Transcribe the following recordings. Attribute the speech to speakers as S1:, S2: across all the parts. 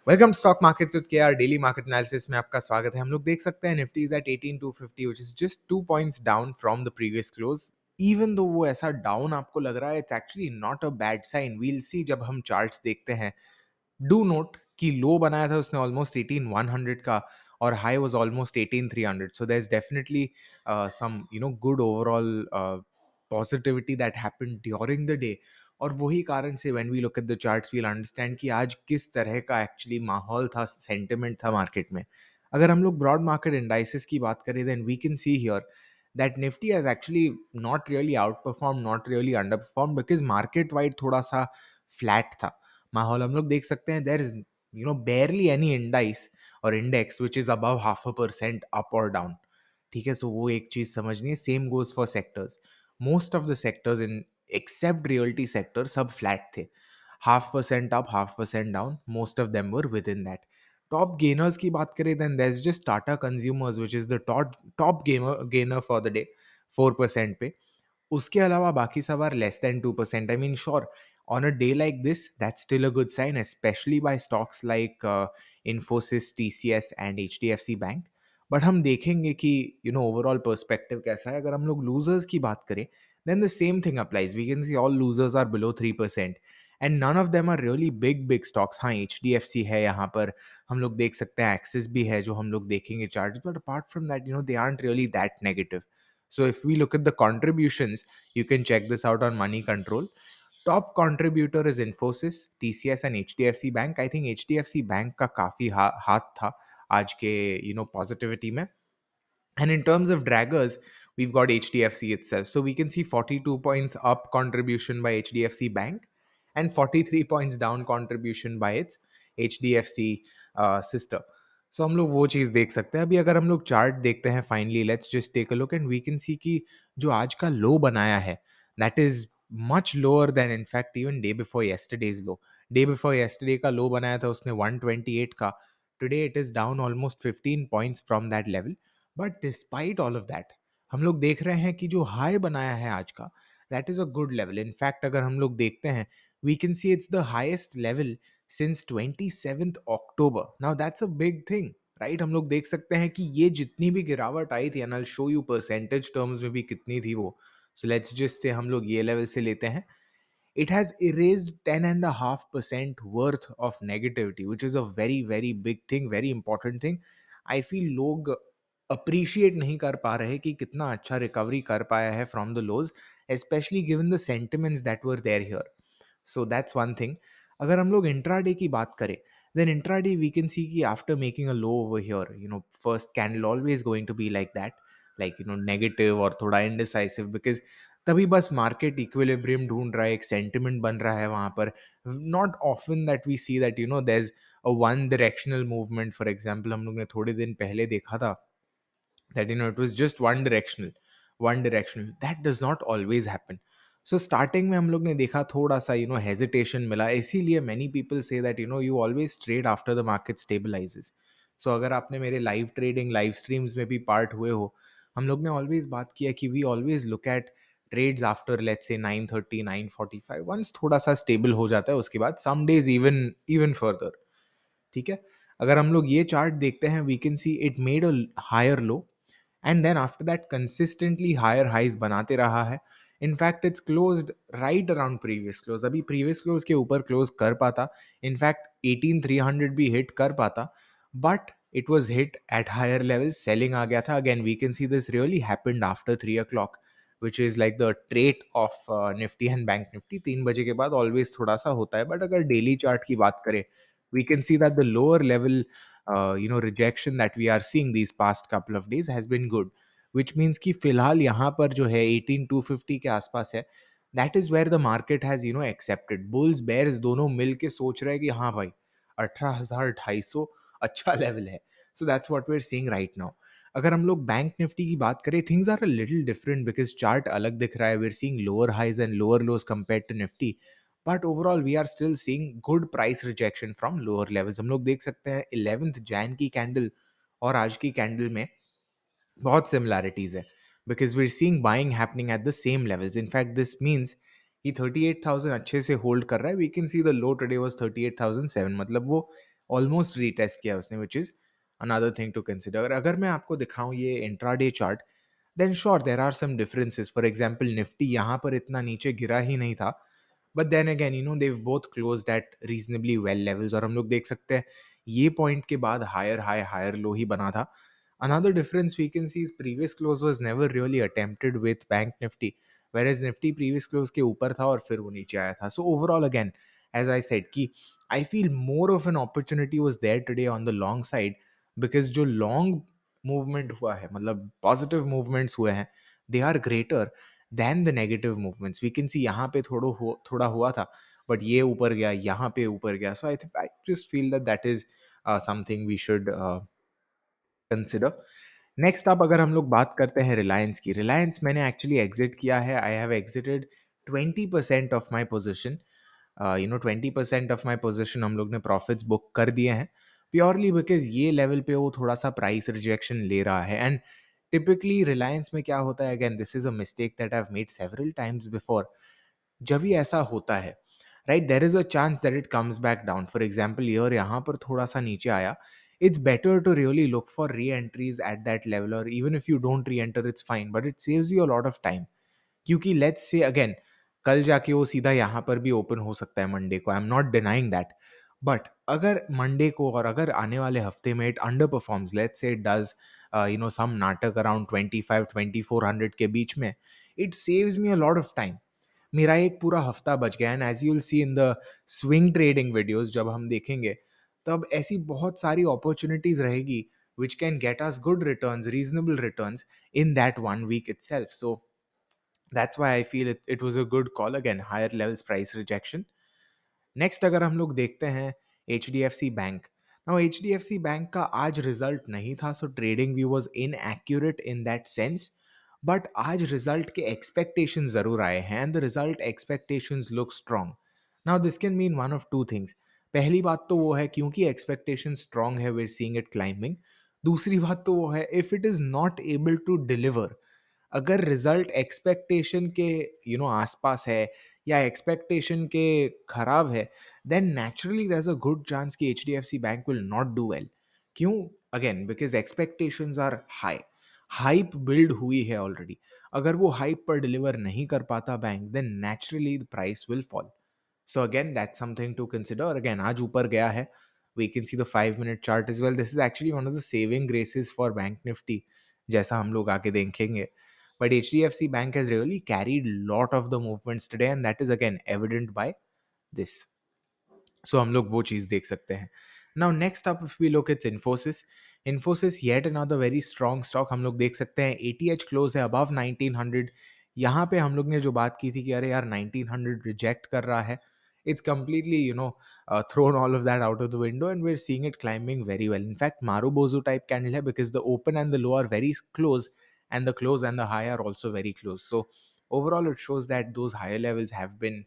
S1: Welcome stock markets with KR daily market analysis में आपका स्वागत है। हम लोग देख सकते हैं Nifty is at 18250 which is just 2 points down from the previous close. Even though वो ऐसा डाउन आपको लग रहा है, it's actually not a bad sign. We'll see जब हम चार्ट्स देखते हैं। डू नोट कि लो बनाया था उसने ऑलमोस्ट 18100 का और high was almost 18300, so there is definitely some good overall positivity that happened during the day. और वही कारण से when we look at the charts we'll understand कि आज किस तरह का एक्चुअली माहौल था, सेंटिमेंट था मार्केट में। अगर हम लोग ब्रॉड मार्केट इंडाइसेस की बात करें then we can see here that Nifty has actually not really outperformed, not really underperformed because market wide थोड़ा सा flat था माहौल। हम लोग देख सकते हैं there is barely any index which is above 0.5% up or down। ठीक है, सो वो एक चीज समझनी है। Same goes for sectors. Most of the sectors in except realty sector सब फ्लैट थे। 0.5% up, 0.5% down, most of them were within that. Top gainers की बात करें then there is just Tata consumers which is the top gainer for the day 4% पे। उसके अलावा बाकी सब are less than 2%। I mean sure, on a day like this that's still a good sign, especially by stocks like Infosys, TCS and HDFC Bank। But हम देखेंगे कि overall perspective कैसा है। अगर हम लोग लूजर्स की बात करें then the same thing applies. We can see all losers are below 3% and none of them are really big big stocks. हाँ, HDFC है यहाँ पर, हम लोग देख सकते हैं एक्सिस भी है जो हम लोग देखेंगे chart, but apart from that they aren't really that negative. So if we look at the contributions, you can check this out on Money Control. Top contributor is Infosys, TCS and HDFC Bank। I think HDFC Bank का काफी हाथ था आज के positivity में। And in terms of draggers, we've got HDFC itself. So we can see 42 points up contribution by HDFC Bank and 43 points down contribution by its HDFC sister. So हम लोग वो चीज़ देख सकते हैं। अभी अगर हम लोग चार्ट देखते हैं finally, let's just take a look and we can see कि जो आज का लो बनाया है that is much lower than in fact even day before yesterday's low. Day before yesterday का लो बनाया था उसने 128 का। Today it is down almost 15 points from that level. But despite all of that हम लोग देख रहे हैं कि जो हाई बनाया है आज का that is a good level. In fact अगर हम लोग देखते हैं we can see it's the highest level since 27th October. Now that's a big thing, right. हम लोग देख सकते हैं कि ये जितनी भी गिरावट आई थी, and I will show you percentage terms में भी कितनी थी वो। सो लेट्स जस्ट से हम लोग ये लेवल से लेते हैं। It has erased 10.5% worth of negativity, which is a very very big thing, very important thing। I feel लोग अप्रिशिएट नहीं कर पा रहे कि कितना अच्छा रिकवरी कर पाया है from the lows, especially given the sentiments that were there here. So that's one thing. अगर हम लोग इंट्राडे की बात करें then intraday we can see कि after making a low over here, first candle always going to be like that, like negative और थोड़ा indecisive, because तभी बस मार्केट इक्विलिब्रियम ढूंढ रहा है, एक सेंटिमेंट बन रहा है वहां पर। Not often that we see that there is a one directional movement. For example हम लोग ने थोड़े दिन पहले देखा था that it was just one directional that does not always happen। so starting में हम लोग ने देखा थोड़ा सा hesitation मिला, इसीलिए many people say that you always trade after the market stabilizes। so अगर आपने मेरे लाइव ट्रेडिंग लाइव स्ट्रीम्स में भी पार्ट हुए हो, हम लोग ने ऑलवेज बात किया कि we always look at trades after let's say 9:30 9:45। Once थोड़ा सा स्टेबल हो जाता है उसके बाद some days even even further. ठीक है, अगर हम लोग ये चार्ट देखते हैं we can see it made a higher low and then after that consistently higher highs बनाते रहा है। In fact it's closed right around previous close. अभी प्रीवियस क्लोज के ऊपर क्लोज कर पाता, इनफैक्ट 18300 भी हिट कर पाता, but it was hit at higher level, selling आ गया था। Again we can see this really happened after 3 o'clock, which is like the trait of Nifty and bank Nifty. 3 बजे के बाद ऑलवेज थोड़ा सा होता है, बट अगर डेली चार्ट की बात करें we can see that the lower level rejection that we are seeing these past couple of days has been good, which means कि फिलहाल यहाँ पर जो है 18250 के आसपास है। that is where the market has accepted। bulls bears दोनों मिल के सोच रहे हैं कि हाँ भाई 18,250 अच्छा लेवल है। so that's what we're seeing right now। अगर हम लोग बैंक निफ्टी की बात करें things are a little different because chart अलग दिख रहा है। we're seeing lower highs and lower lows compared to nifty, but overall we are still seeing good price rejection from lower levels. हम लोग देख सकते हैं 11th जैन की कैंडल और आज की कैंडल में बहुत सिमिलैरिटीज है, because we are seeing buying happening at the same levels. In fact this means कि 38,000 अच्छे से होल्ड कर रहा है। We can see the low today was 38,007, मतलब वो ऑलमोस्ट रीटेस्ट किया उसने, which is another thing to consider. अगर मैं आपको दिखाऊँ ये intraday chart, then sure there are some differences. For example Nifty यहाँ पर इतना नीचे गिरा ही नहीं था, but then again they've both closed at reasonably well levels, और हम लोग देख सकते हैं ये पॉइंट के बाद हायर हाई हायर लो ही बना था। Another difference we can see is previous close was never really attempted with bank nifty, whereas nifty previous close के ऊपर था और फिर वो नीचे आया था। So overall again, as I said कि I feel more of an opportunity was there today on the long side, because जो long movement हुआ है, मतलब positive movements हुए हैं, they are greater than the negative movements. We can see यहाँ पे थोड़ा हुआ था, but ये ऊपर गया, यहाँ पे ऊपर गया। So I just feel that that is something we should consider. Next up अगर हम लोग बात करते हैं रिलायंस की, रिलायंस मैंने एक्चुअली एग्जिट किया है। I have exerted 20% of my position. 20% of my position हम लोग ने प्रॉफिट्स बुक कर दिए हैं, प्योरली बिकॉज ये लेवल पे वो थोड़ा सा प्राइस रिजेक्शन ले रहा है। एंड टिपिकली रिलायंस में क्या होता है, again this is a mistake that I have made several times before. जब भी ऐसा होता है, right, there is a chance that it comes back down. For example ये और यहाँ पर थोड़ा सा नीचे आया, it's better to really look for re-entries at that level, or even if you don't re-enter it's fine, but it saves you a lot of time। क्योंकि let's say again कल जाके वो सीधा यहाँ पर भी ओपन हो सकता है मंडे को, I am not denying that, but अगर मंडे को और अगर आने वाले हफ्ते में it underperforms, let's say it does some नाटक अराउंड 25-2400 के बीच में, it saves me a lot of time. मेरा एक पूरा हफ्ता बच गया। And as you will see in the swing trading videos जब हम देखेंगे, तब ऐसी बहुत सारी अपॉर्चुनिटीज रहेगी which can get us good returns, reasonable returns in that one week itself. So that's why I feel it was a good call. Again higher levels price rejection. Next अगर हम लोग देखते हैं H D F C bank. Now H D F C bank का आज result नहीं था, so trading view was inaccurate in that sense, but आज रिजल्ट के एक्सपेक्टेशन जरूर आए हैं and the result expectations look strong. Now this can mean one of two things. पहली बात तो वो है क्योंकि एक्सपेक्टेशन स्ट्रॉन्ग है, we are seeing it climbing. दूसरी बात तो वो है if it is not able to deliver, अगर रिजल्ट एक्सपेक्टेशन के आसपास है या एक्सपेक्टेशन के खराब है, then naturally there is a good chance कि H D F C bank will not do well. क्यों? Again because expectations are high, hype build हुई है ऑलरेडी। अगर वो हाइप पर डिलीवर नहीं कर पाता bank, then naturally the price will fall. So again that's something to consider. Again आज ऊपर गया है, we can see the 5 minute chart is well. This is actually one of the saving graces for bank Nifty, जैसा हम लोग आगे देखेंगे। But HDFC Bank has really carried lot of the movements today, and that is again evident by this. So हम लोग वो चीज़ देख सकते हैं। Now next up if we look it's Infosys. Infosys yet another very strong stock। हम लोग देख सकते हैं ATH close है above 1900। यहाँ पे हम लोग ने जो बात की थी कि अरे यार 1900 रिजेक्ट कर रहा है, it's completely thrown all of that out of the window, and we're seeing it climbing very well. In fact Marubozu type candle है, because the open and the low are very close, and the close and the high are also very close. So overall it shows that those higher levels have been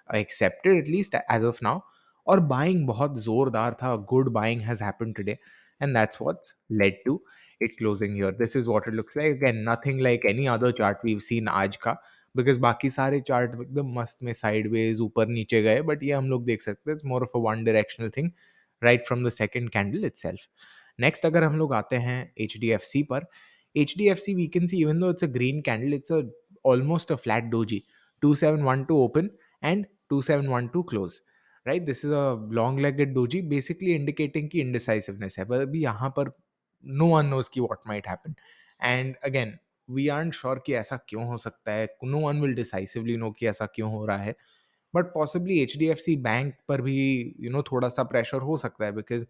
S1: accepted at least as of now, और buying बहुत जोरदार था। Good buying has happened today, and that's what's led to it closing here. This is what it looks like. Again nothing like any other chart we have seen आज का, because बाकी सारे chart एकदम मस्त में साइडवेज ऊपर नीचे गए, बट ये हम लोग देख सकते हैं it's more of a one directional thing right from the second candle itself. Next अगर हम लोग आते हैं एच डी एफ सी पर, H D F C we can see even though it's a green candle, it's a almost a flat doji. 2712 open and 2712 close, right. This is a long legged doji, basically indicating की indecisiveness है, पर अभी यहाँ पर no one knows की what might happen. And again we are sure कि ऐसा क्यों हो सकता है, no one will decisively know कि ऐसा क्यों हो रहा है, but possibly H D F C bank पर भी थोड़ा सा प्रेशर हो सकता है, बिकॉज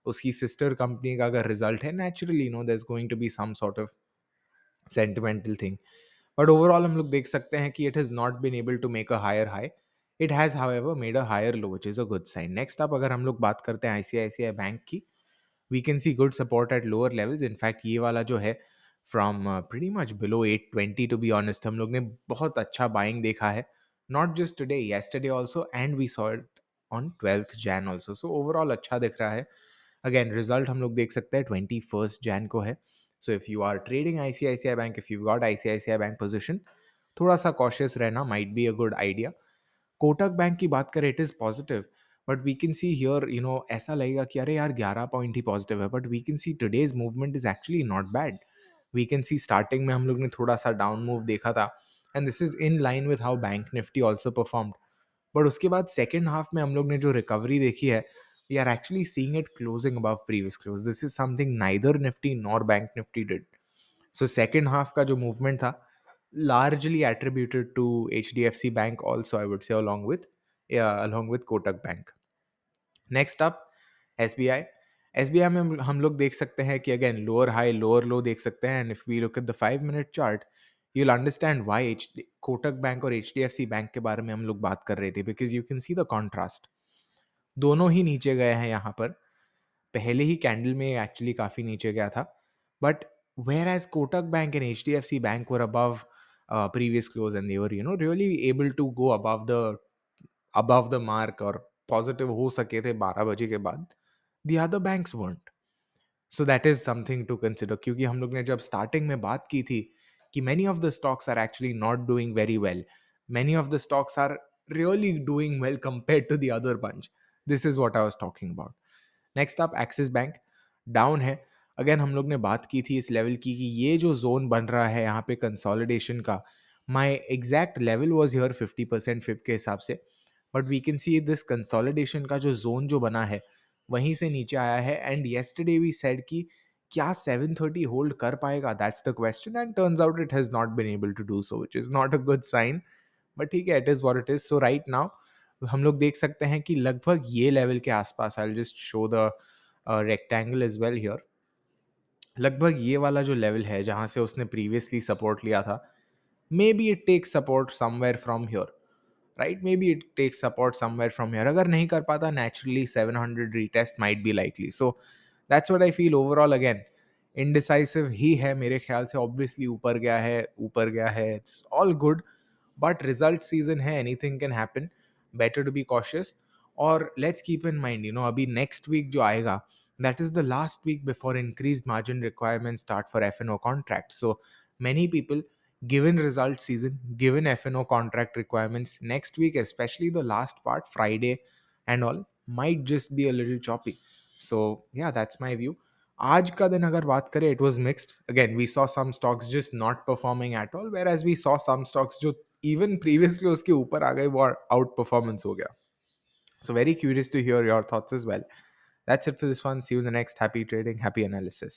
S1: उसकी सिस्टर कंपनी का अगर रिजल्ट है, naturally there is going to be some sort of sentimental thing. But overall हम लोग देख सकते हैं कि it has not been able to make a higher high. It has however made a higher low, which is a good sign. Next up अगर हम लोग बात करते हैं आईसीआईसीआई बैंक की, we can see good support at lower levels. In fact ये वाला जो है from pretty much below 820, to be honest हम लोग ने बहुत अच्छा बाइंग देखा है, not just today, yesterday also, and we saw it on 12th Jan also. So overall अच्छा दिख रहा है। अगेन रिजल्ट हम लोग देख सकते हैं 21st Jan को है। So if you are trading ICICI bank, if you got ICICI bank position, थोड़ा सा कॉशियस रहना might be a good idea. Kotak bank की बात करें, it is positive, but we can see here ऐसा लगेगा कि अरे यार 11 पॉइंट ही पॉजिटिव है, but we can see today's movement is actually not bad. We can see starting में हम लोग ने थोड़ा सा डाउन मूव देखा था, and this is in line with how bank Nifty also performed. But उसके बाद सेकेंड हाफ में हम लोग ने जो रिकवरी देखी है, we are actually seeing it closing above previous close. This is something neither Nifty nor bank Nifty did. So second half का जो मूवमेंट था, largely attributed to HDFC Bank also, I would say, along with Kotak Bank. Next up SBI. SBI में हम लोग देख सकते हैं कि again lower high lower low देख सकते हैं, and if we look at the 5 minute chart you will understand why Kotak bank और HDFC बैंक के बारे में हम लोग बात कर रहे थे, because you can see the contrast. दोनों ही नीचे गए हैं यहाँ पर. पहले ही कैंडल में एक्चुअली काफ़ी नीचे गया था, but whereas Kotak bank and HDFC bank were above previous close, and they were really able to go above the mark और पॉजिटिव हो सके थे 12 बजे के बाद. The other banks weren't. So that is something to consider, क्योंकि हम लोग ने जब स्टार्टिंग में बात की थी कि many of the stocks are actually not doing very well. Many of the stocks are really doing well compared to the other bunch. This is what I was talking about. Next up axis bank down है. Again हम लोग ने बात की थी इस level की कि ये जो जोन बन रहा है यहाँ पे कंसोलिडेशन का, my exact level was here 50% fib के हिसाब से. But we can see this consolidation का जो जोन जो बना है वहीं से नीचे आया है, एंड येस्टरडे वी सेड कि क्या 730 होल्ड कर पाएगा, that's the question, and turns out it has not been able to do so, which is not a good sign. But ठीक है, it is what it is. So right now हम लोग देख सकते हैं कि लगभग ये लेवल के आसपास, I will just show the rectangle as well here, लगभग ये वाला जो लेवल है जहां से उसने प्रीवियसली सपोर्ट लिया था, maybe it take support somewhere from here, right. Maybe it take support somewhere from here. अगर नहीं कर पाता, naturally 700 retest might be likely. So that's what I feel overall. Again indecisive ही है मेरे ख्याल से. ऑब्वियसली ऊपर गया है, it's all good, but result season है, anything can happen. Better to be cautious. और लेट्स कीप इन माइंड अभी नेक्स्ट वीक जो आएगा, that is the last week before increased margin requirements start for F&O contracts. So many people, given result season, given F&O contract requirements next week, especially the last part, Friday and all, might just be a little choppy. So yeah, that's my view. आज का दिन अगर बात करें, it was mixed. Again, we saw some stocks just not performing at all, whereas we saw some stocks जो even previously उसके ऊपर आ गए, वो out performance हो गया. So very curious to hear your thoughts as well. That's it for this one. See you in the next. Happy trading, happy analysis.